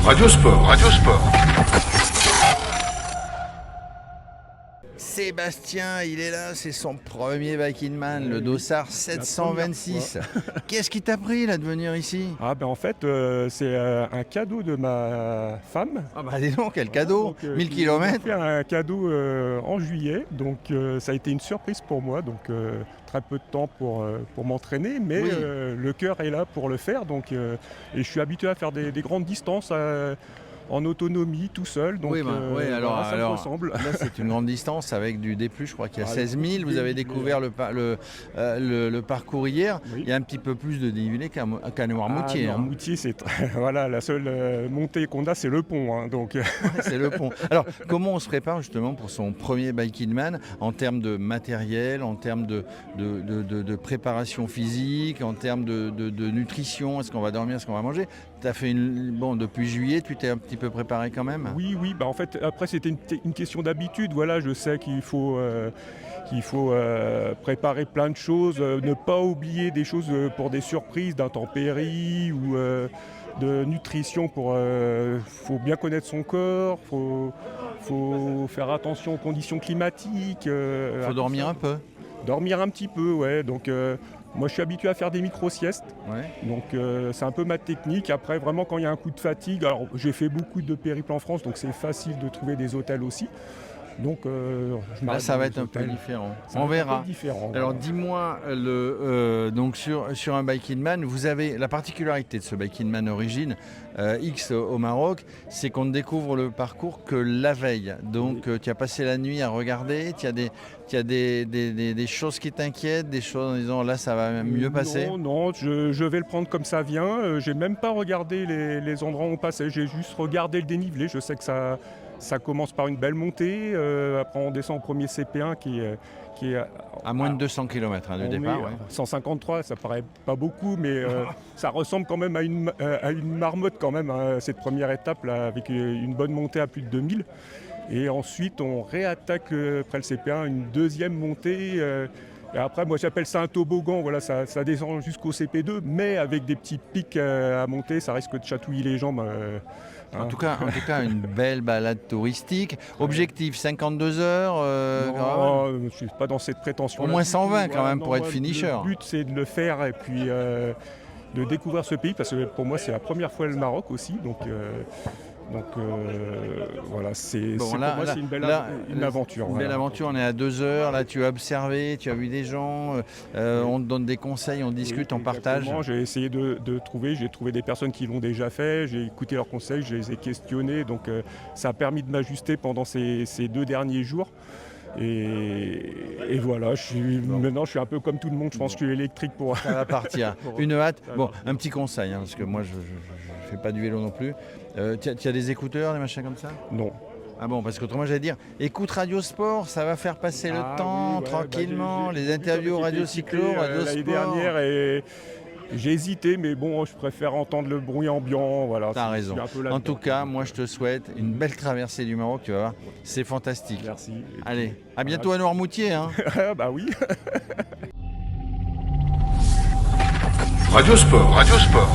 Radio Sport, Radio Sport. Sébastien, il est là, c'est son premier Bike in Man, le Dossard 726. Qu'est-ce qui t'a pris là de venir ici? En fait, c'est un cadeau de ma femme. Ah bah dis donc, quel cadeau, Donc, 1000 il km. m'a fait un cadeau en juillet, donc ça a été une surprise pour moi, donc très peu de temps pour m'entraîner, mais Oui. le cœur est là pour le faire, donc, et je suis habitué à faire des grandes distances en autonomie, tout seul, donc alors, ça me ressemble. là c'est une grande distance avec du D+, je crois qu'il y a 16 000, vous avez découvert le parcours hier, Oui. il y a un petit peu plus de dénivelé qu'à Noirmoutier. Noirmoutier, c'est voilà, la seule montée qu'on a, c'est le pont, hein, donc C'est le pont. Alors, comment on se prépare justement pour son premier Bike in Man en termes de matériel, en termes de préparation physique, en termes de nutrition? Est-ce qu'on va dormir, est-ce qu'on va manger? Depuis juillet, tu t'es un petit peu préparé quand même? Oui, en fait, après c'était une question d'habitude. Voilà, je sais qu'il faut préparer plein de choses, ne pas oublier des choses pour des surprises d'intempéries ou de nutrition. Faut bien connaître son corps, faut faire attention aux conditions climatiques. Faut dormir un peu. Dormir un petit peu, ouais. Donc moi je suis habitué à faire des micro-siestes. Ouais. Donc c'est un peu ma technique. Après, vraiment, quand il y a un coup de fatigue, alors j'ai fait beaucoup de périples en France, donc c'est facile de trouver des hôtels aussi. Donc je Là, m'arrête ça dans va les être un peu hôtels. différent. Ça On va être un verra. peu différent, Alors voilà. dis-moi, donc sur un Bike in Man, vous avez la particularité de ce Bike in Man Origine X au Maroc, c'est qu'on ne découvre le parcours que la veille. Donc tu as passé la nuit à regarder, tu as des choses qui t'inquiètent, des choses en disant là ça va mieux passer. Non, je vais le prendre comme ça vient. J'ai même pas regardé les endroits où on passait, j'ai juste regardé le dénivelé. Je sais que ça commence par une belle montée, après on descend au premier CP1 qui est À moins de 200 km du départ. Ouais. 153, ça paraît pas beaucoup, mais ça ressemble quand même à une marmotte quand même, hein, cette première étape là, avec une bonne montée à plus de 2000. Et ensuite on réattaque après le CP1 une deuxième montée. Et après, moi j'appelle ça un toboggan, voilà, ça descend jusqu'au CP2, mais avec des petits pics à monter, ça risque de chatouiller les jambes. En tout cas, une belle balade touristique. Objectif 52 heures. Non, je ne suis pas dans cette prétention. Au moins 120 quand même pour être finisher. Le but c'est de le faire et puis de découvrir ce pays, parce que pour moi c'est la première fois le Maroc aussi. Donc voilà, pour moi c'est une belle aventure. Une belle voilà. aventure, on est à 2 heures, là tu as observé, tu as vu des gens, on te donne des conseils, on discute, on partage. Exactement. J'ai essayé j'ai trouvé des personnes qui l'ont déjà fait, j'ai écouté leurs conseils, je les ai questionnés, donc ça a permis de m'ajuster pendant ces 2 derniers jours. Et voilà, maintenant je suis un peu comme tout le monde, je pense que je suis électrique pour... Ça va partir. Une hâte. Bon, un petit conseil, hein, parce que moi je ne fais pas du vélo non plus. Tu as des écouteurs, des machins comme ça? Non. Ah bon, parce qu'autrement j'allais dire, écoute Radio Sport, ça va faire passer le temps tranquillement, les interviews Radio Cyclo, Radio l'année Sport. dernière, et j'ai hésité, mais bon, je préfère entendre le bruit ambiant. Voilà, T'as je suis raison. un peu En là-dedans. tout cas, moi je te souhaite une belle traversée du Maroc, tu vas voir, c'est fantastique. Merci. Et puis, Allez, à bientôt à Noirmoutier. Hein. bah oui. Radio Sport, Radio Sport.